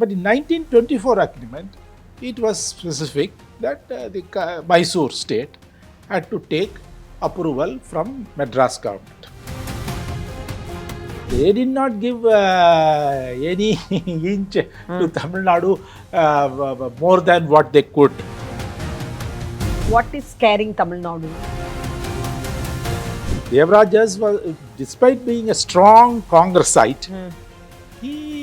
But in 1924 agreement, it was specific that the Mysore state had to take approval from Madras government. They did not give any inch to Tamil Nadu more than what they could. What is scaring Tamil Nadu? Devarajas was, despite being a strong Congressite, he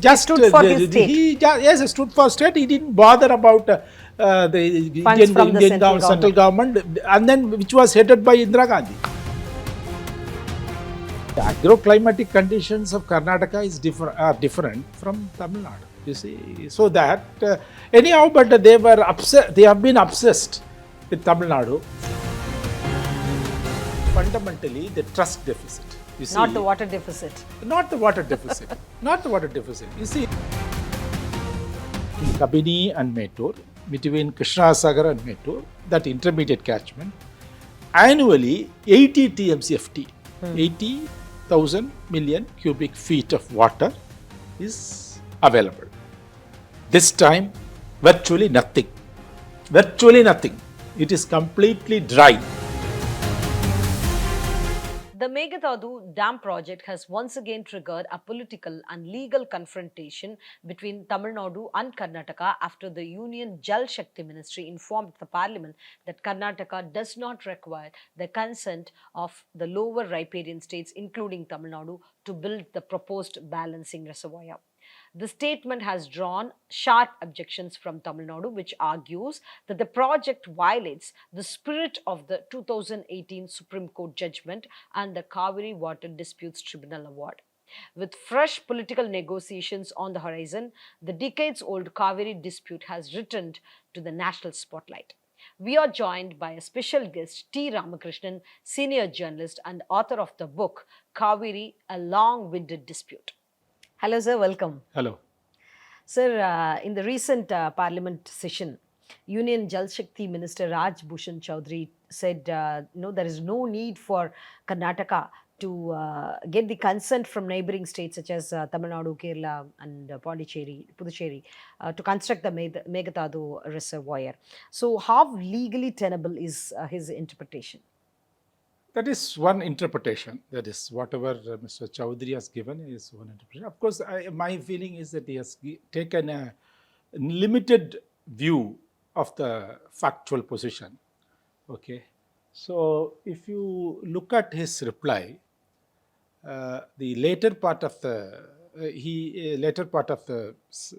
just stood for his state. He stood for state. He didn't bother about the Indian central government, and then which was headed by Indira Gandhi. The agroclimatic conditions of Karnataka are different from Tamil Nadu. You see, so that anyhow, but they were upset. They have been obsessed with Tamil Nadu. Fundamentally, the trust deficit. You see, not the water deficit. Not the water deficit. Not the water deficit. You see, Kabini and Mettur, between Krishnasagar and Mettur, that intermediate catchment, annually 80 TMCFT, 80,000 million cubic feet of water is available. This time, virtually nothing. Virtually nothing. It is completely dry. The Mekedatu dam project has once again triggered a political and legal confrontation between Tamil Nadu and Karnataka after the Union Jal Shakti Ministry informed the parliament that Karnataka does not require the consent of the lower riparian states, including Tamil Nadu, to build the proposed balancing reservoir. The statement has drawn sharp objections from Tamil Nadu, which argues that the project violates the spirit of the 2018 Supreme Court judgment and the Cauvery Water Disputes Tribunal award. With fresh political negotiations on the horizon, the decades-old Cauvery dispute has returned to the national spotlight. We are joined by a special guest, T Ramakrishnan, senior journalist and author of the book Cauvery, A Long-Winded Dispute. Hello, sir. Welcome. Hello. Sir, in the recent Parliament session, Union Jal Shakti Minister Raj Bhushan Chaudhary said, there is no need for Karnataka to get the consent from neighboring states such as Tamil Nadu, Kerala and Puducherry to construct the Mekedatu reservoir. So how legally tenable is his interpretation? That is one interpretation. That is whatever Mr. Chaudhary has given is one interpretation. Of course, my feeling is that he has taken a limited view of the factual position. Okay, so if you look at his reply, the later part of the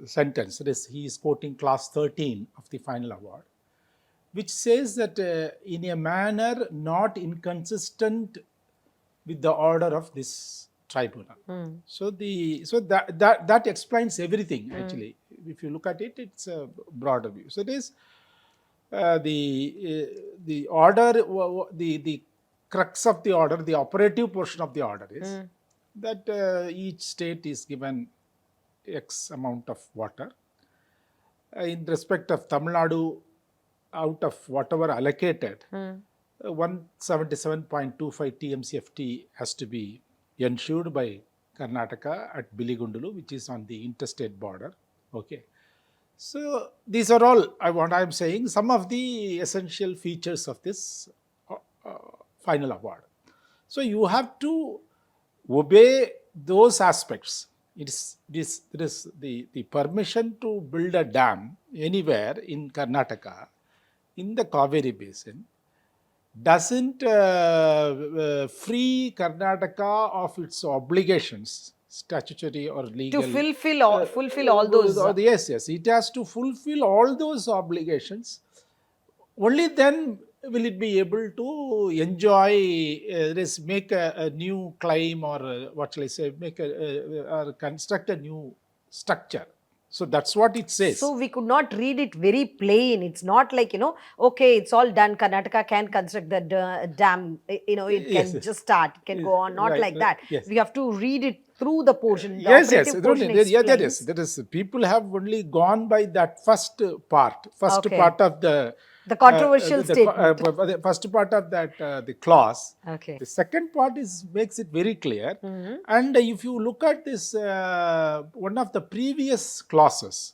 sentence, that is, he is quoting clause 13 of the final award, which says that in a manner not inconsistent with the order of this tribunal. So that explains everything actually. If you look at it, it's a broader view. So it is the order, the crux of the order, the operative portion of the order is that each state is given X amount of water. In respect of Tamil Nadu, out of whatever allocated, 177.25 TMCFT has to be ensured by Karnataka at Biligundulu, which is on the interstate border. Okay, so these are all I am saying some of the essential features of this final award. So you have to obey those aspects. It is the permission to build a dam anywhere in Karnataka in the Cauvery Basin doesn't free Karnataka of its obligations, statutory or legal. To fulfill all those. Yes, it has to fulfill all those obligations. Only then will it be able to enjoy, make a new claim or what shall I say, or construct a new structure. So that's what it says. So we could not read it very plain. It's not like, okay, it's all done. Karnataka can construct the dam. It can just start. It can go on. Not like that. Yes. We have to read it through the portion. The Yes. That is. People have only gone by that first part. Part of the The controversial statement. The first part of that, the clause. Okay. The second part makes it very clear. Mhm. And if you look at this, one of the previous clauses,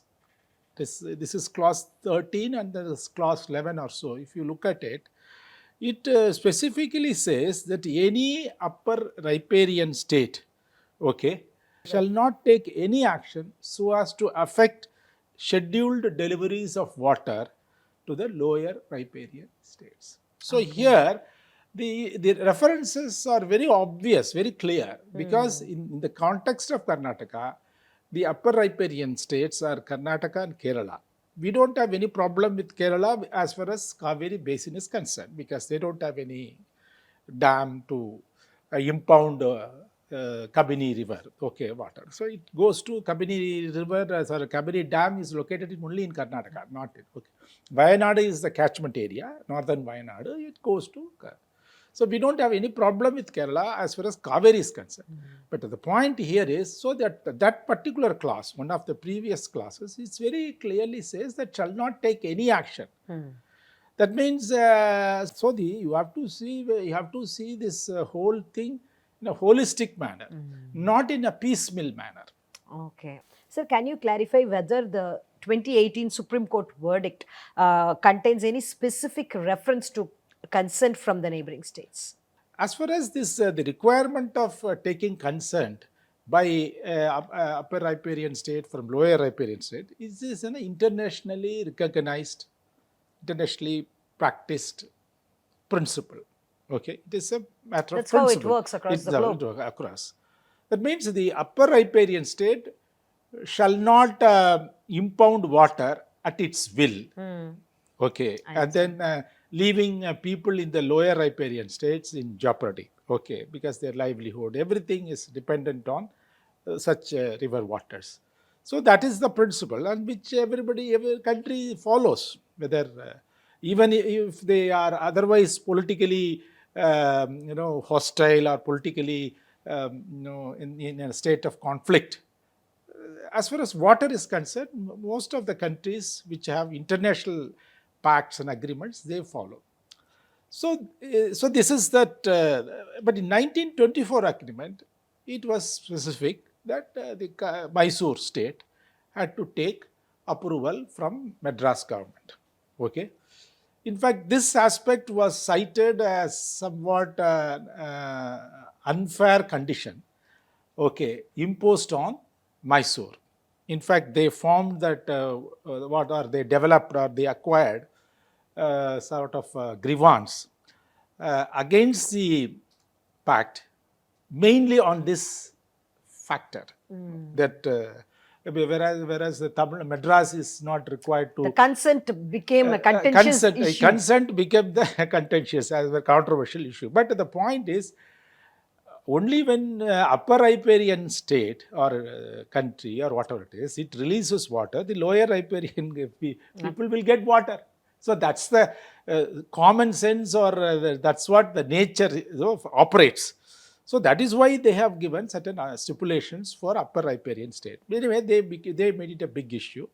this is clause 13 and there is clause 11 or so. If you look at it, it specifically says that any upper riparian state, okay, shall not take any action so as to affect scheduled deliveries of water to the lower riparian states. So here the references are very obvious, very clear, because in the context of Karnataka, the upper riparian states are Karnataka and Kerala. We don't have any problem with Kerala as far as Cauvery Basin is concerned, because they don't have any dam to impound Kabini River, okay, water. So it goes to Kabini River, sorry, Kabini Dam is located only in Karnataka, not in, okay. Wayanadu is the catchment area, northern Wayanadu, it goes to So we don't have any problem with Kerala as far as Cauvery is concerned. But the point here is, so that that particular clause, one of the previous clauses, it very clearly says that shall not take any action. That means, you have to see this whole thing in a holistic manner, not in a piecemeal manner. Okay. Sir, can you clarify whether the 2018 Supreme Court verdict contains any specific reference to consent from the neighboring states? As far as this, the requirement of taking consent by upper riparian state from lower riparian state is an internationally recognized, internationally practiced principle. Okay, it is a matter That's of how principle. it works across the globe. Across. That means the upper riparian state shall not impound water at its will. Okay, and then leaving people in the lower riparian states in jeopardy. Okay, because their livelihood, everything is dependent on such river waters. So that is the principle, and which every country follows, whether even if they are otherwise politically, hostile or politically, in a state of conflict. As far as water is concerned, most of the countries which have international pacts and agreements, they follow. So this is that. But in 1924 agreement, it was specific that the Mysore state had to take approval from Madras government. Okay. In fact, this aspect was cited as somewhat unfair condition, okay, imposed on Mysore. In fact, they formed that, they developed or they acquired sort of grievance against the pact, mainly on this factor, that whereas the Tamil Madras is not required to. The consent became a contentious issue. Consent became the contentious as a controversial issue. But the point is, only when upper riparian state or country or whatever it is, it releases water, the lower riparian people will get water. So that's the common sense, or that's what the nature operates. So that is why they have given certain stipulations for upper riparian state. Anyway, they made it a big issue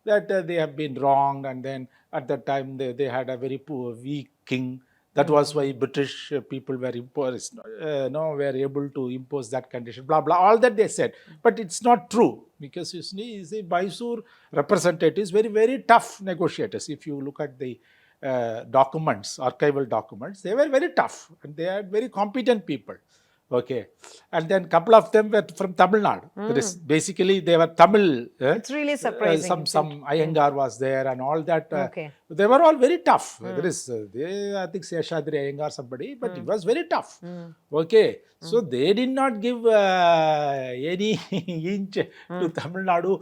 that they have been wronged, and then at that time they had a very weak king. That was why British people were were able to impose that condition, blah, blah, all that they said. But it's not true, because you see Mysore representatives, very, very tough negotiators. If you look at the documents, archival documents, they were very tough, and they are very competent people. Okay, and then couple of them were from Tamil Nadu. That is, basically they were Tamil. It's really surprising. Some Iyengar was there and all that. Okay. They were all very tough. There is, I think Seshadri Iyengar somebody, but he was very tough. Okay, so they did not give any inch to Tamil Nadu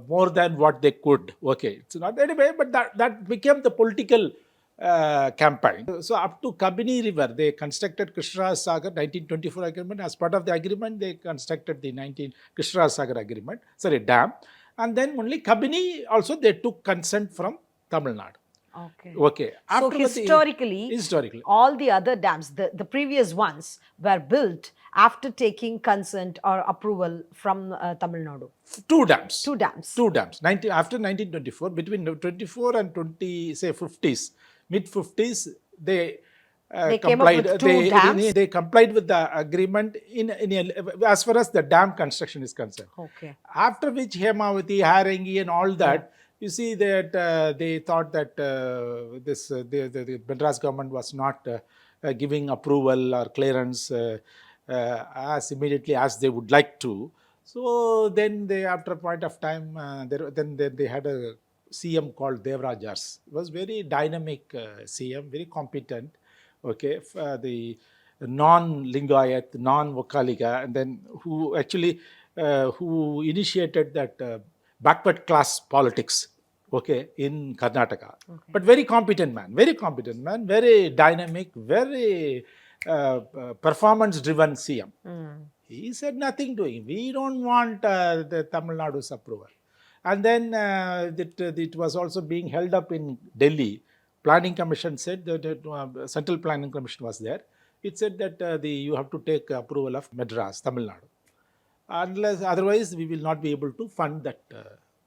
more than what they could. Okay, it's not anyway, but that became the political campaign. So up to Kabini River, they constructed Krishnaraj Sagar 1924 agreement. As part of the agreement, they constructed the Krishnaraj Sagar agreement, dam. And then only Kabini also they took consent from Tamil Nadu. Okay. Okay. So Afterwards, historically, all the other dams, the previous ones, were built after taking consent or approval from Tamil Nadu. two dams. Two dams. Two dams. After 1924, between 24 and 20, say 50s, mid 50s, they They came up complied. with two dams? They complied with the agreement as far as the dam construction is concerned. Okay. After which Hemavati, Harangi, and all that, you see that they thought that the Madras government was not giving approval or clearance as immediately as they would like to. So then they, after a point of time, then they had a CM called Devrajars. It was very dynamic CM, very competent. Okay, the non-Lingayat, non-Vokalika, and then who actually who initiated that backward class politics, okay, in Karnataka. Okay. But very competent man, very dynamic, very performance-driven CM. He said nothing to him. We don't want the Tamil Nadu's approval. And then it was also being held up in Delhi. Planning Commission said that Central Planning Commission was there. It said that you have to take approval of Madras, Tamil Nadu. Unless otherwise, we will not be able to fund that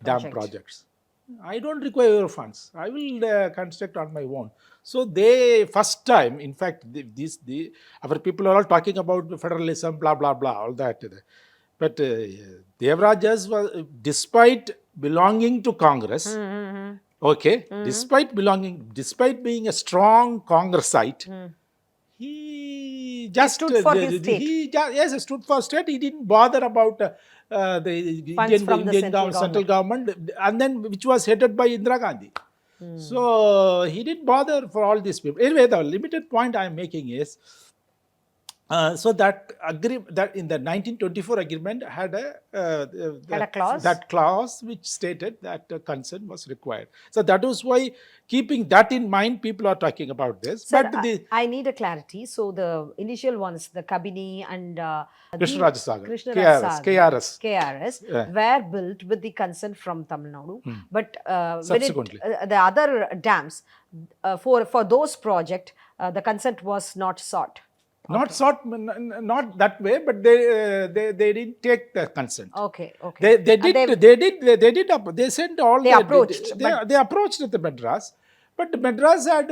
dam projects. I don't require your funds. I will construct on my own. So they first time, in fact, our people are all talking about federalism, blah blah blah, all that. But Devarajas was, despite belonging to Congress, okay, despite being a strong Congressite, he just stood for his state. He stood for state. He didn't bother about the Indian central government, and then which was headed by Indira Gandhi. So he didn't bother for all these people. Anyway, the limited point I am making is, so that in the 1924 agreement had a clause? That clause which stated that consent was required. So that was why, keeping that in mind, people are talking about this. Sir, but I need a clarity. So the initial ones, the Kabini and KRS were built with the consent from Tamil Nadu. But subsequently, the other dams, for those projects, the consent was not sought. Not sought, not that way, but they didn't take the consent. Okay. They sent all. They approached the Madras, but the Madras had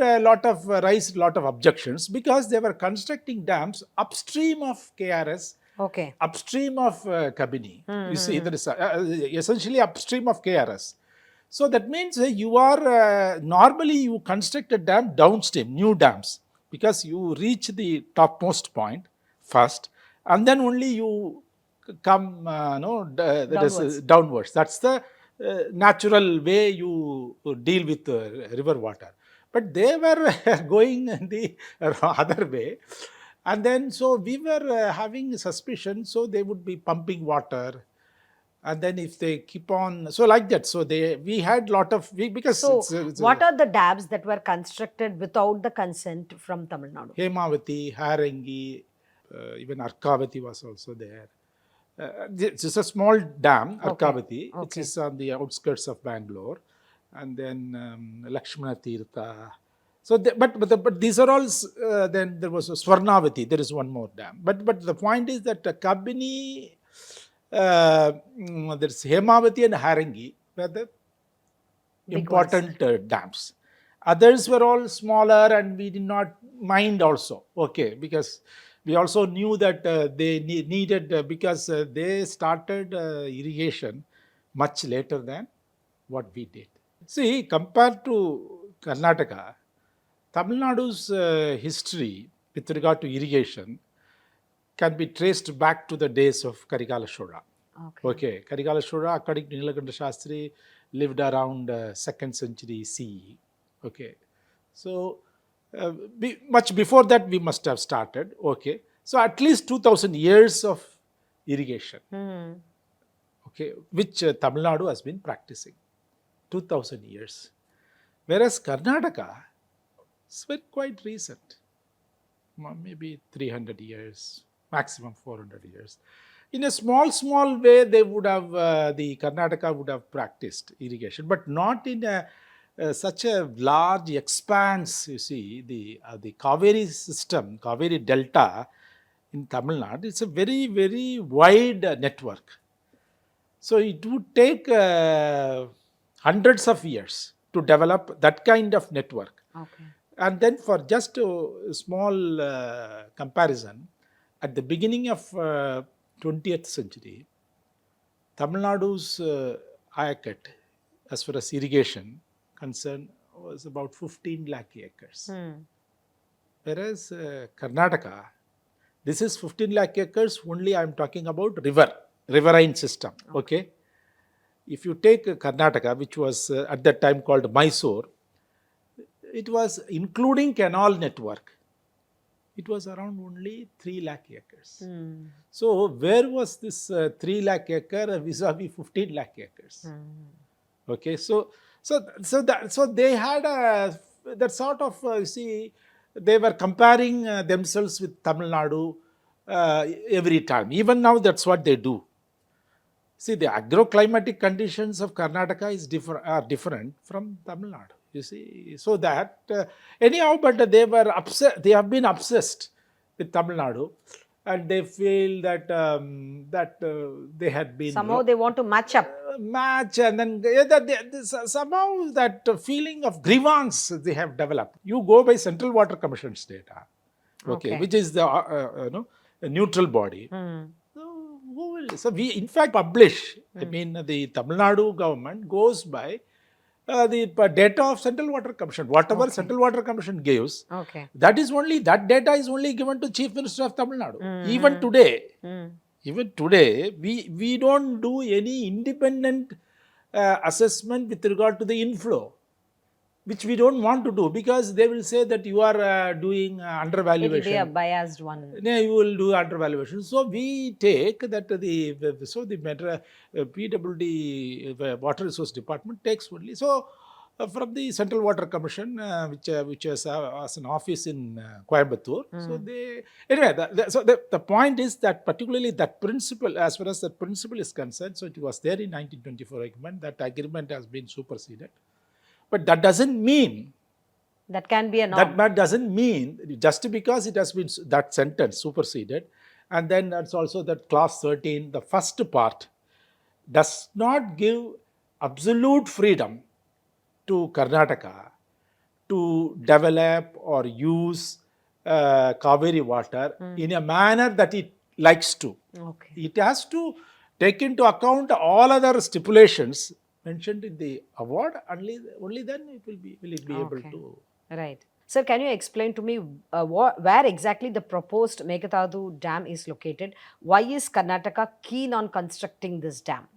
raised a lot of objections because they were constructing dams upstream of KRS. Okay. Upstream of Kabini. You see, there is essentially upstream of KRS. So that means you are normally you construct a dam downstream, new dams, because you reach the topmost point first, and then only you come downwards. That's the natural way you deal with river water. But they were going the other way. And then, so we were having suspicion, so they would be pumping water. And then if they keep on, so like that, so we had lot of, because. So what are the dams that were constructed without the consent from Tamil Nadu? Hemavati, Harangi, even Arkavati was also there. It's a small dam, Arkavati, which is on the outskirts of Bangalore. And then Lakshmana Tirtha. So, but these are all, then there was Swarnavati, there is one more dam. But the point is that Kabini, there's Hemavati and Harangi were the important dams. Others were all smaller, and we did not mind also, okay, because we also knew that they needed, because they started irrigation much later than what we did. See, compared to Karnataka, Tamil Nadu's history with regard to irrigation can be traced back to the days of Karikala Chola. Okay. Karikala Chola, according to Nilakanta Shastri, lived around 2nd century CE. Okay. So, much before that, we must have started. Okay. So, at least 2000 years of irrigation. Okay. Which Tamil Nadu has been practicing. 2000 years. Whereas Karnataka is quite recent. Maybe 300 years. Maximum 400 years. In a small way, they would have, the Karnataka would have practiced irrigation, but not in a such a large expanse, you see, the Cauvery system, Cauvery Delta in Tamil Nadu, it's a very, very wide network. So it would take hundreds of years to develop that kind of network. Okay. And then for just a small comparison, at the beginning of 20th century, Tamil Nadu's ayakat, as far as irrigation concerned, was about 15 lakh acres. Whereas Karnataka, this is 15 lakh acres, only I am talking about riverine system, okay? If you take Karnataka, which was at that time called Mysore, it was including canal network. It was around only 3 lakh acres. So where was this 3 lakh acre vis-a-vis 15 lakh acres? Okay, so they had that sort of, you see, they were comparing themselves with Tamil Nadu every time. Even now, that's what they do. See, the agroclimatic conditions of Karnataka are different from Tamil Nadu. You see, so that anyhow, but they were upset. They have been obsessed with Tamil Nadu, and they feel that they had been somehow they want to match up. And then somehow that feeling of grievance they have developed. You go by Central Water Commission's data, okay. Which is the a neutral body. So we in fact publish. I mean, the Tamil Nadu government goes by the data of Central Water Commission. Whatever Central Water Commission gives, that data is only given to Chief Minister of Tamil Nadu. Even today, we don't do any independent assessment with regard to the inflow, which we don't want to do, because they will say that you are doing undervaluation. It will be a biased one. You will do undervaluation. So we take that the PWD, Water Resource Department, takes only. So from the Central Water Commission, which is as an office in Coimbatore. So the point is that particularly that principle, as far as that principle is concerned, so it was there in 1924 agreement. That agreement has been superseded. But that doesn't mean that can be a norm. That doesn't mean just because it has been that sentence superseded, and then that's also that clause 13, the first part, does not give absolute freedom to Karnataka to develop or use Cauvery water in a manner that it likes to. It has to take into account all other stipulations mentioned in the award. Only then will it be able to. Right. Sir, can you explain to me where exactly the proposed Mekedatu dam is located? Why is Karnataka keen on constructing this dam?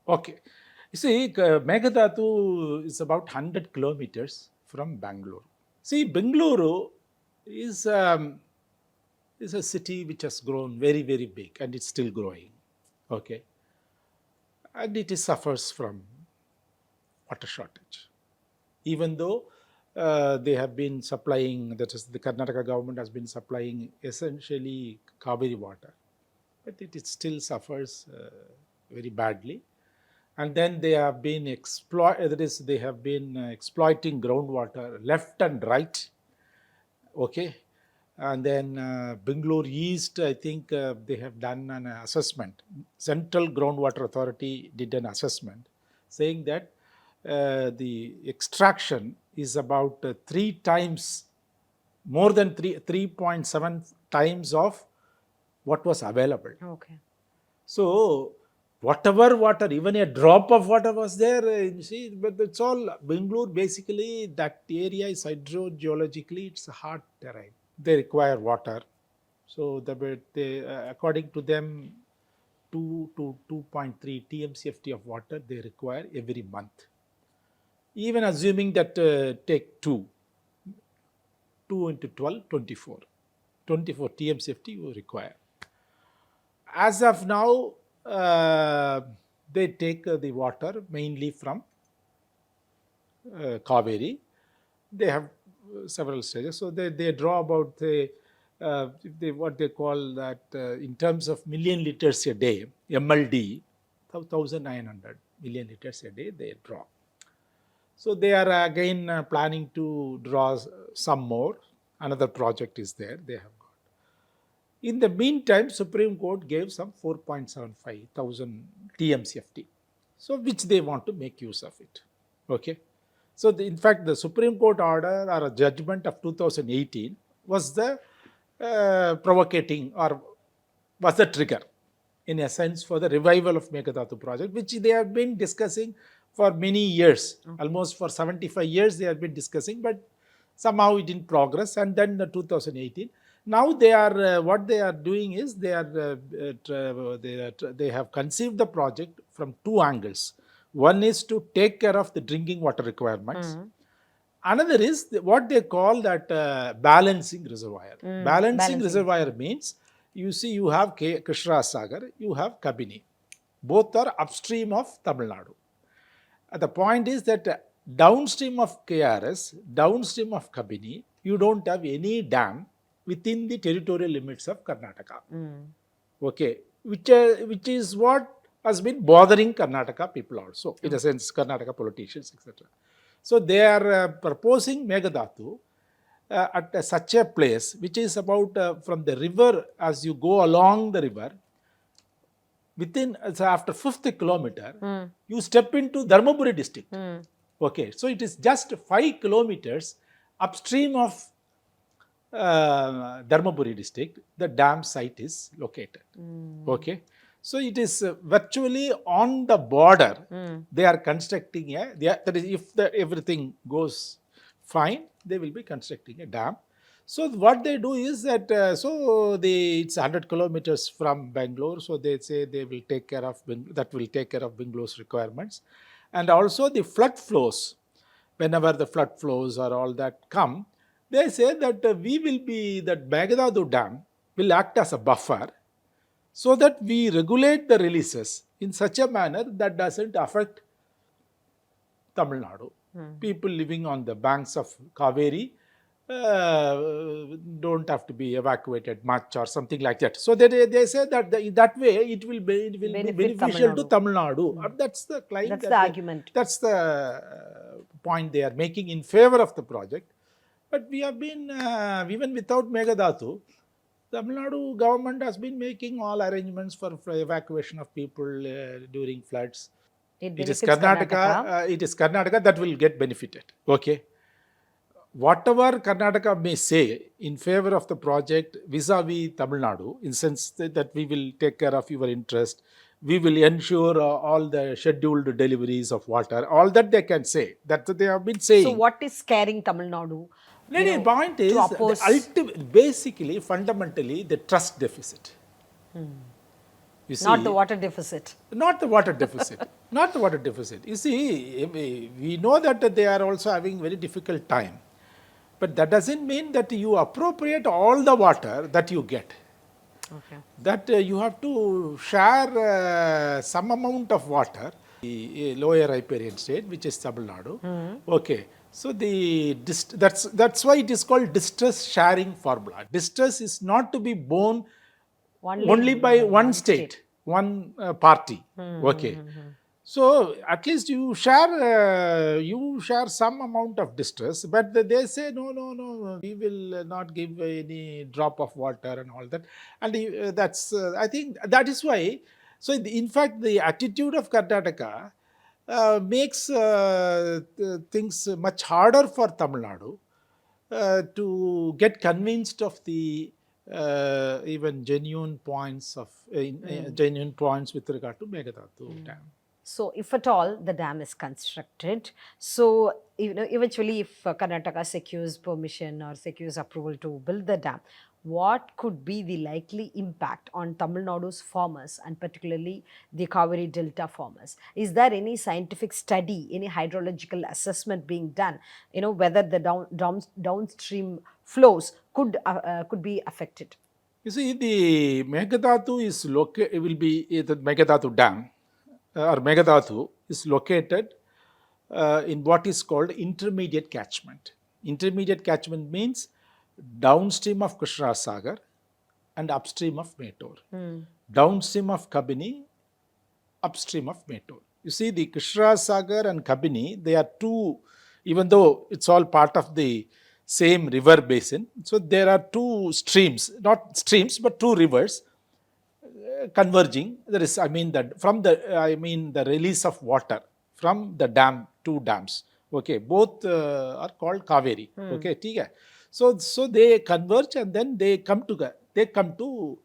Okay. You see, Mekedatu is about 100 kilometers from Bengaluru. See, Bengaluru is a city which has grown very, very big, and it's still growing. Okay. And it suffers from water shortage. Even though they have been supplying, that is, the Karnataka government has been supplying essentially Cauvery water, but it still suffers very badly. And then they have been exploiting groundwater left and right. Okay. And then Bengaluru East, I think they have done an assessment. Central Groundwater Authority did an assessment saying that the extraction is about 3 times, more than 3.7 times of what was available. Okay. So whatever water, even a drop of water was there, you see, but it's all Bengaluru. Basically, that area is hydrogeologically, it's a hard terrain. They require water. So they according to them, 2 to 2.3 TMCFT of water they require every month. Even assuming that take 2 into 12, 24 TMCFT you require. As of now, they take the water mainly from Cauvery. They have several stages. So they draw about what they call that in terms of million liters a day, MLD, 1,900 million liters a day they draw. So they are again planning to draw some more. Another project is there. They have got. In the meantime, Supreme Court gave some 4.75 thousand TMCFT, so which they want to make use of it. Okay. So in fact, the Supreme Court order or a judgment of 2018 was the provocating or was the trigger in a sense for the revival of Mekedatu project, which they have been discussing for many years, almost for 75 years they have been discussing, but somehow it didn't progress. And then the 2018, now they are what they are doing is they have conceived the project from two angles. One is to take care of the drinking water requirements. Another is what they call that balancing reservoir. Balancing reservoir means, you see, you have Krishna Sagar, you have Kabini. Both are upstream of Tamil Nadu. The point is that downstream of KRS, downstream of Kabini, you don't have any dam within the territorial limits of Karnataka. Okay, which is what has been bothering Karnataka people also, in a sense, Karnataka politicians, etc. So they are proposing Mekedatu at such a place, which is about from the river, as you go along the river, within after 5th kilometer, you step into Dharmaburi district. Okay, so it is just 5 kilometers upstream of Dharmaburi district, the dam site is located. Okay, so it is virtually on the border. They are constructing that is, if everything goes fine, they will be constructing a dam. So what they do is that it's 100 kilometers from Bengaluru. So they say they will take care of that will take care of Bengaluru's requirements, and also the flood flows. Whenever the flood flows or all that come, they say that that Mekedatu Dam will act as a buffer, so that we regulate the releases in such a manner that doesn't affect Tamil Nadu. People living on the banks of Cauvery don't have to be evacuated much or something like that. So they say that that way it will be beneficial to Tamil Nadu. That's the claim. That's the argument. That's the point they are making in favor of the project. But we have been, even without Mekedatu, Tamil Nadu government has been making all arrangements for evacuation of people during floods. It is Karnataka that will get benefited. Okay. Whatever Karnataka may say in favor of the project vis-a-vis Tamil Nadu, in the sense that we will take care of your interest, we will ensure all the scheduled deliveries of water, all that they can say, that they have been saying. So what is scaring Tamil Nadu? The point is, basically, fundamentally, the trust deficit. You see, not the water deficit. Not the water deficit. Not the water deficit. You see, we know that they are also having very difficult time. But that doesn't mean that you appropriate all the water that you get. Okay. That you have to share some amount of water, the lower riparian state, which is Tamil Nadu. Okay. So that's why it is called distress sharing formula. Distress is not to be borne only by one state, one party. Okay. So at least you share some amount of distress, but they say no, we will not give any drop of water and all that. And that's I think that is why. So in fact, the attitude of Karnataka makes things much harder for Tamil Nadu to get convinced of the even genuine points genuine points with regard to Mekedatu Dam. So if at all the dam is constructed, so eventually if Karnataka secures permission or secures approval to build the dam, what could be the likely impact on Tamil Nadu's farmers and particularly the Cauvery Delta farmers? Is there any scientific study, any hydrological assessment being done, whether the downstream flows could be affected? You see, the Mekedatu is the Mekedatu Dam or Mekedatu is located in what is called intermediate catchment. Intermediate catchment means downstream of Krishna Sagar and upstream of Metur. Downstream of Kabini, upstream of Metur. You see, the Krishna Sagar and Kabini, they are two, even though it's all part of the same river basin. So there are two streams, not streams, but two rivers converging. There is, I mean, the release of water from the dam, two dams. Okay, both are called Cauvery. Okay, ठीक है. So they converge and then they come to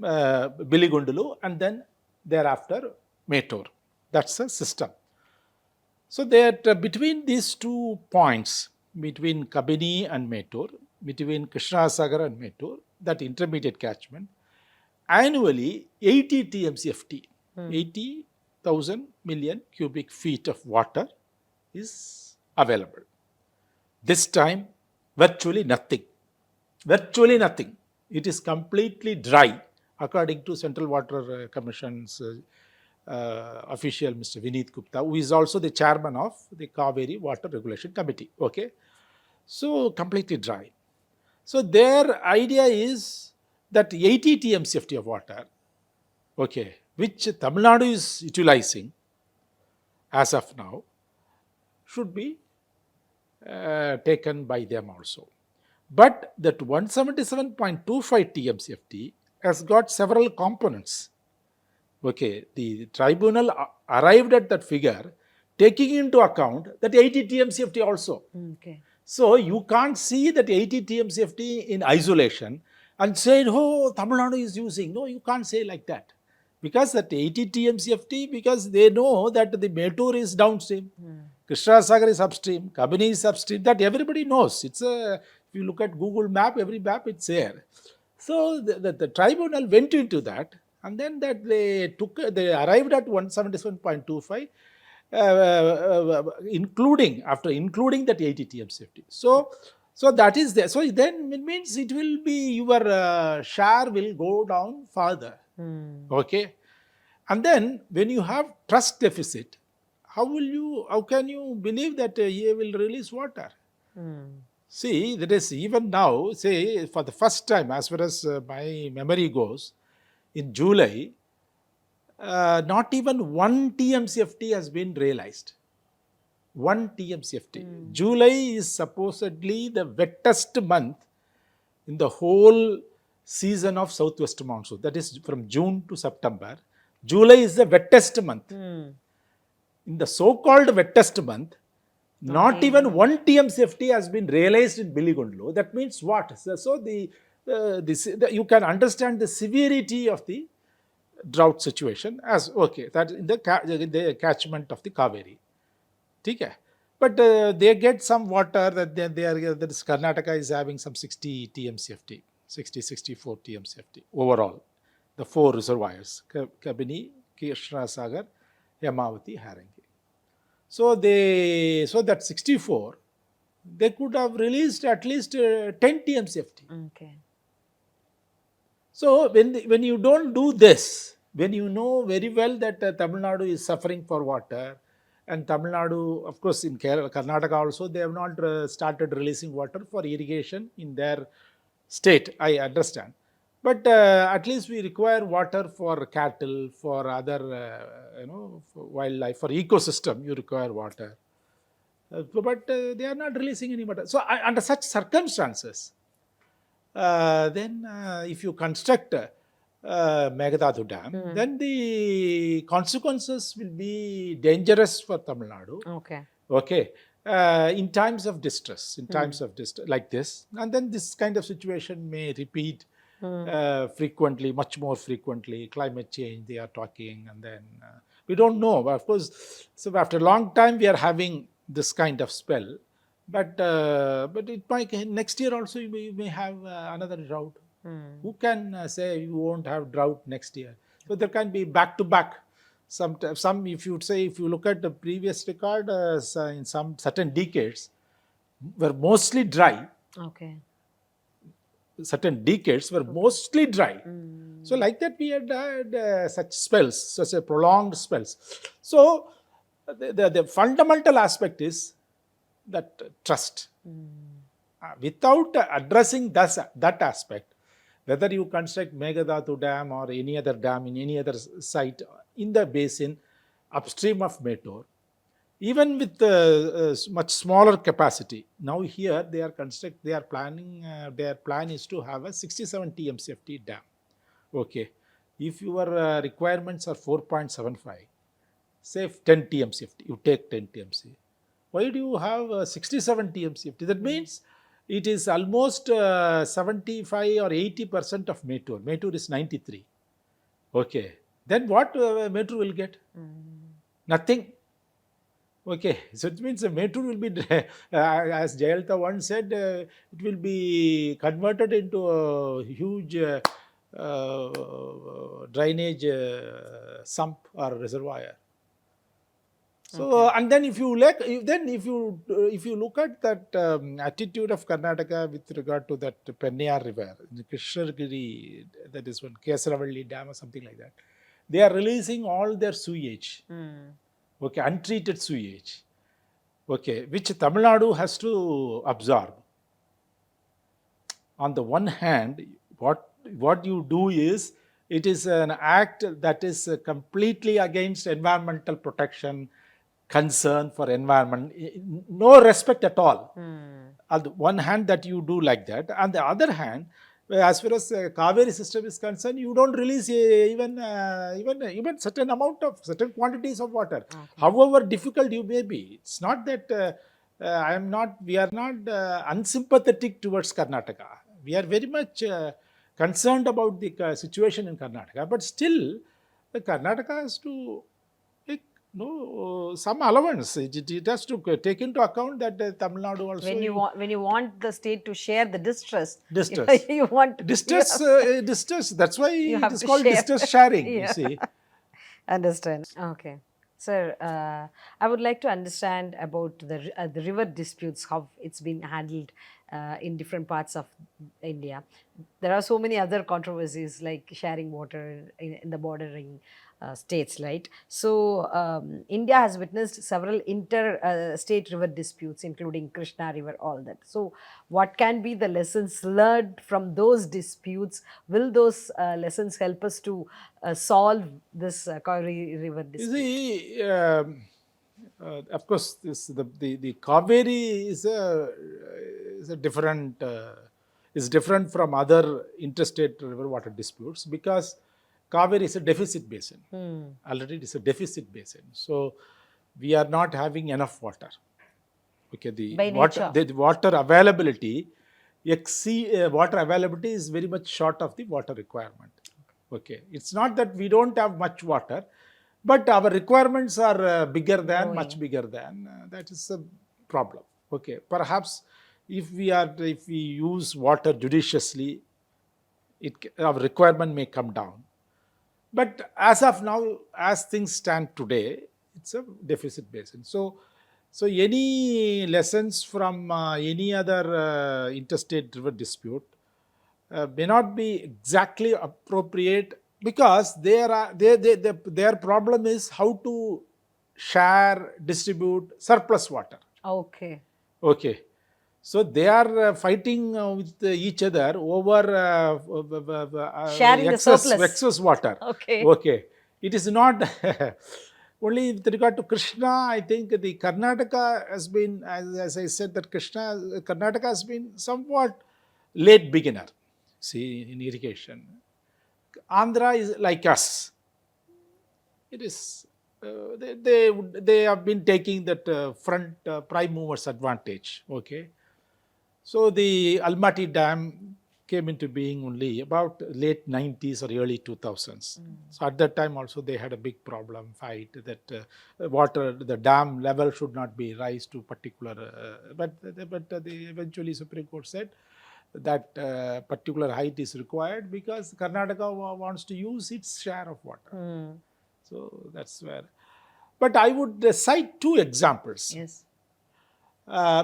Biligundulu and then thereafter Metur. That's the system. So that between these 2 points, between Kabini and Metur, between Krishna Sagar and Metur, that intermediate catchment, annually 80 TMCFT, 80,000 million cubic feet of water is available. This time, virtually nothing. Virtually nothing. It is completely dry, according to Central Water Commission's official, Mr. Vineet Gupta, who is also the chairman of the Cauvery Water Regulation Committee. Okay, so completely dry. So their idea is that 80 TMCFT of water, okay, which Tamil Nadu is utilizing as of now, should be taken by them also. But that 177.25 TMCFT has got several components. Okay, the tribunal arrived at that figure taking into account that 80 TMCFT also. Okay. So you can't see that 80 TMCFT in isolation and say, oh, Tamil Nadu is using. No, you can't say like that. Because that 80 TMCFT, because they know that the Metur is downstream, Krishna Sagar is upstream, Kabini is upstream, that everybody knows. It's a, if you look at Google map, every map it's there. So the tribunal went into that, and then that they arrived at 177.25, including that 80 TMCFT. So that is there. So then it means it will be your share will go down further. Okay, and then when you have trust deficit, how can you believe that he will release water? See, that is even now, say for the first time, as far as my memory goes, in July, not even 1 TMCFT has been realized. 1 TMCFT. July is supposedly the wettest month in the whole season of southwest monsoon. That is from June to September. July is the wettest month. In the so-called wettest month, not even 1 TMCFT has been realized in Biligundulu. That means what? So you can understand the severity of the drought situation as, okay, that in the catchment of the Cauvery. Okay. But they get some water that that is Karnataka is having some 60 TMCFT, 64 TMCFT overall. The 4 reservoirs, Kabini, Krishna Sagar, Yamavati, Harangi. So that 64, they could have released at least 10 TMCFT. Okay. So when you don't do this, when you know very well that Tamil Nadu is suffering for water, and Tamil Nadu, of course, in Karnataka also, they have not started releasing water for irrigation in their state, I understand. But at least we require water for cattle, for other, for wildlife, for ecosystem, you require water. But they are not releasing any water. So under such circumstances, then if you construct Mekedatu Dam, then the consequences will be dangerous for Tamil Nadu. Okay. Okay. In times of distress, like this, and then this kind of situation may repeat frequently, much more frequently. Climate change, they are talking, and then we don't know. Of course, so after a long time, we are having this kind of spell. But it might, next year also you may have another drought. Who can say you won't have drought next year? So there can be back to back. Some if you look at the previous record, in some certain decades were mostly dry. Okay. Certain decades were mostly dry. So like that we had such spells, such a prolonged spells. So the fundamental aspect is that trust. Without addressing that aspect, whether you construct Mekedatu Dam or any other dam in any other site in the basin, upstream of Mettur, even with much smaller capacity. Now here they are planning, their plan is to have a 67 TMCFT dam. Okay, if your requirements are 4.75, say 10 TMCFT, you take 10 TMC. Why do you have 67 TMCFT? That means it is almost 75 or 80% of Mettur. Mettur is 93. Okay, then what Mettur will get? Nothing. Okay, so it means Mettur will be, as Jayalalitha once said, it will be converted into a huge drainage sump or reservoir. So, and then if you look at that attitude of Karnataka with regard to that Penniyar River, the Krishnagiri, that is one Kesaravalli Dam or something like that, they are releasing all their sewage, okay, untreated sewage, okay, which Tamil Nadu has to absorb. On the one hand, what you do is, it is an act that is completely against environmental protection, concern for environment, no respect at all. On the one hand, that you do like that. On the other hand, as far as Cauvery system is concerned, you don't release even certain quantities of water. Okay. However difficult you may be, it's not that we are not unsympathetic towards Karnataka. We are very much concerned about the situation in Karnataka, but still, the Karnataka has to some allowance. It has to take into account that Tamil Nadu also. When you want the state to share the distress, distress. you want distress. Distress. That's why it is called share. distress sharing. Yeah. You see. Understand. Okay. Sir, I would like to understand about the river disputes, how it's been handled in different parts of India. There are so many other controversies like sharing water in the bordering states, right? So, India has witnessed several inter-state river disputes, including Krishna River, all that. So, what can be the lessons learned from those disputes? Will those lessons help us to solve this Cauvery River dispute? You see, of course, the Cauvery is a different is different from other interstate river water disputes, because Cauvery is a deficit basin. Already it is a deficit basin. So we are not having enough water. Okay, the water availability is very much short of the water requirement. Okay, it's not that we don't have much water, but our requirements are much bigger than. That is a problem. Okay, perhaps if we use water judiciously, our requirement may come down. But as of now, as things stand today, it's a deficit basin. So any lessons from any other interstate river dispute may not be exactly appropriate, because their problem is how to share, distribute surplus water. Okay. So they are fighting with each other over sharing excess water. Okay. It is not only with regard to Krishna. I think the Karnataka has been, as I said, that Karnataka has been somewhat late beginner. See, in irrigation, Andhra is like us. It is they have been taking that front prime movers advantage. Okay. So the Almaty Dam came into being only about late 90s or early 2000s. So at that time also they had a big fight that the dam level should not be rise to particular, but eventually Supreme Court said that particular height is required because Karnataka wants to use its share of water. So that's where. But I would cite two examples. Yes.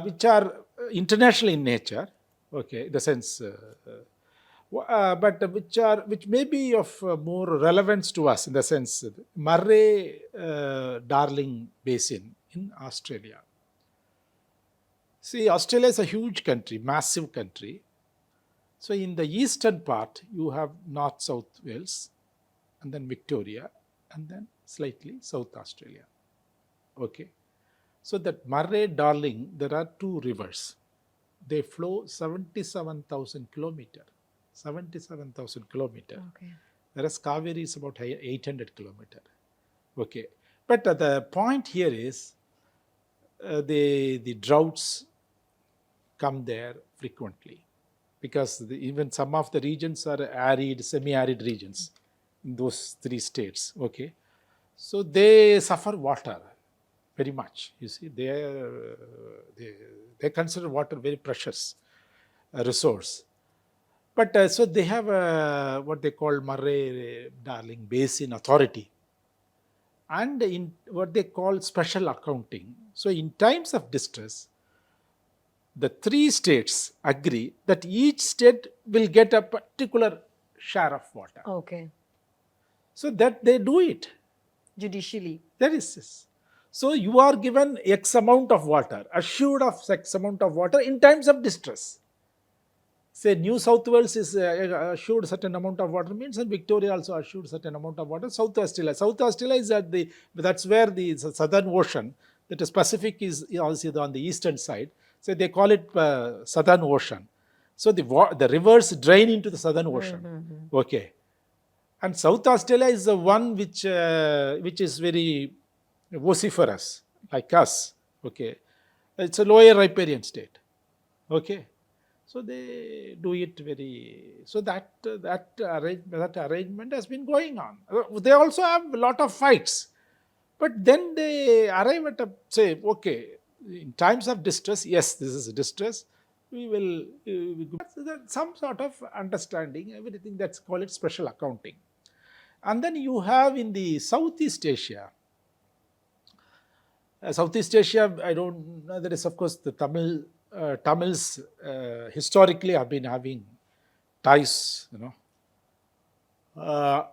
Which are international in nature, okay, in the sense, but which may be of more relevance to us in the sense, Murray-Darling Basin in Australia. See, Australia is a huge country, massive country. So in the eastern part, you have North South Wales, and then Victoria, and then slightly South Australia. Okay. So that Murray-Darling, there are two rivers. They flow 77,000 kilometer. 77,000 kilometer. Okay. Whereas Cauvery is about 800 kilometer. Okay. But the point here is the droughts come there frequently because even some of the regions are arid, semi-arid regions in those three states. Okay. So they suffer water very much. You see, they consider water very precious resource. But so they have what they call Murray-Darling Basin Authority and in what they call special accounting. So in times of distress, the three states agree that each state will get a particular share of water. Okay. So that they do it. Judicially. That is this. So you are given X amount of water, assured of X amount of water in times of distress. Say New South Wales is assured certain amount of water means, and Victoria also assured certain amount of water. South Australia is at that's where the Southern Ocean, that is Pacific is also on the eastern side. So they call it Southern Ocean. So the rivers drain into the Southern Ocean. Okay. And South Australia is the one which is very vociferous, like us. Okay. It's a lower riparian state. Okay. So they do it very, so that arrangement has been going on. They also have a lot of fights, but then they arrive at a, say, okay, in times of distress, yes, this is a distress, we will some sort of understanding, everything, that's called it special accounting. And then you have in the Southeast Asia, I don't know, there is of course the Tamils historically have been having ties,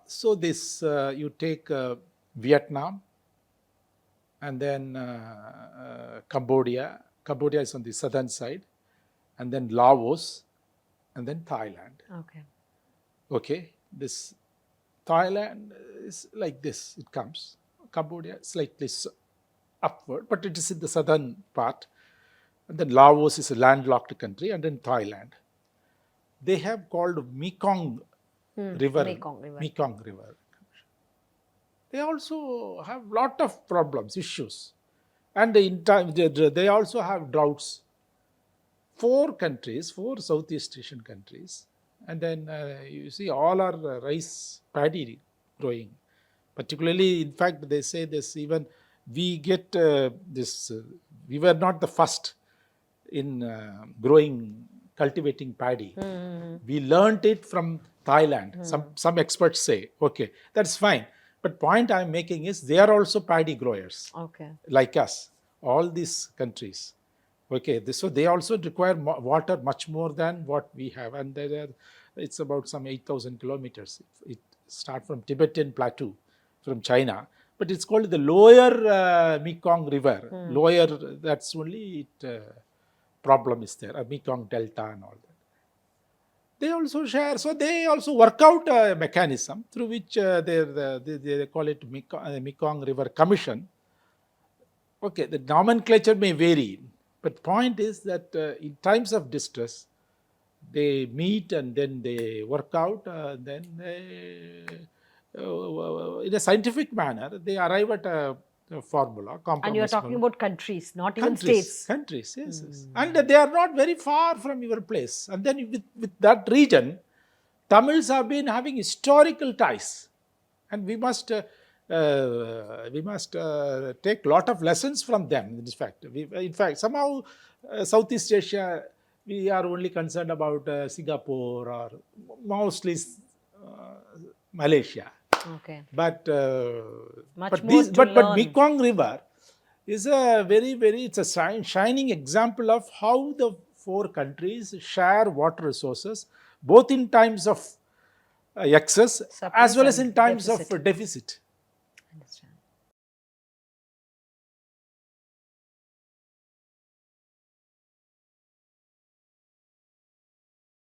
so this, you take Vietnam and then Cambodia. Cambodia is on the southern side, and then Laos, and then Thailand. Okay. Okay, this Thailand is like this, it comes. Cambodia slightly upward, but it is in the southern part. And then Laos is a landlocked country, and then Thailand. They have called Mekong River. Mekong River. They also have lot of problems, issues. And in time, they also have droughts. 4 Southeast Asian countries. And then you see all are rice paddy growing. Particularly, in fact, they say this, even we get this, we were not the first in cultivating paddy. We learned it from Thailand. Some experts say, okay, that's fine. But point I'm making is they are also paddy growers, okay, like us, all these countries. Okay, so they also require water much more than what we have. And it's about some 8,000 kilometers. It starts from Tibetan Plateau, from China. But it's called the lower Mekong River. Lower, that's only problem is there, a Mekong Delta and all that. They also share, so they also work out a mechanism through which they call it Mekong River Commission. Okay, the nomenclature may vary, but point is that in times of distress, they meet and then they work out, then they, in a scientific manner, they arrive at a formula. And you're talking about countries, not even states. Countries, yes. And they are not very far from your place. And then with that region, Tamils have been having historical ties. And we must take a lot of lessons from them, in fact. Somehow, Southeast Asia, we are only concerned about Singapore or mostly Malaysia. Okay. But Mekong River is a it's a shining example of how the 4 countries share water resources, both in times of excess as well as in times of deficit. Understand.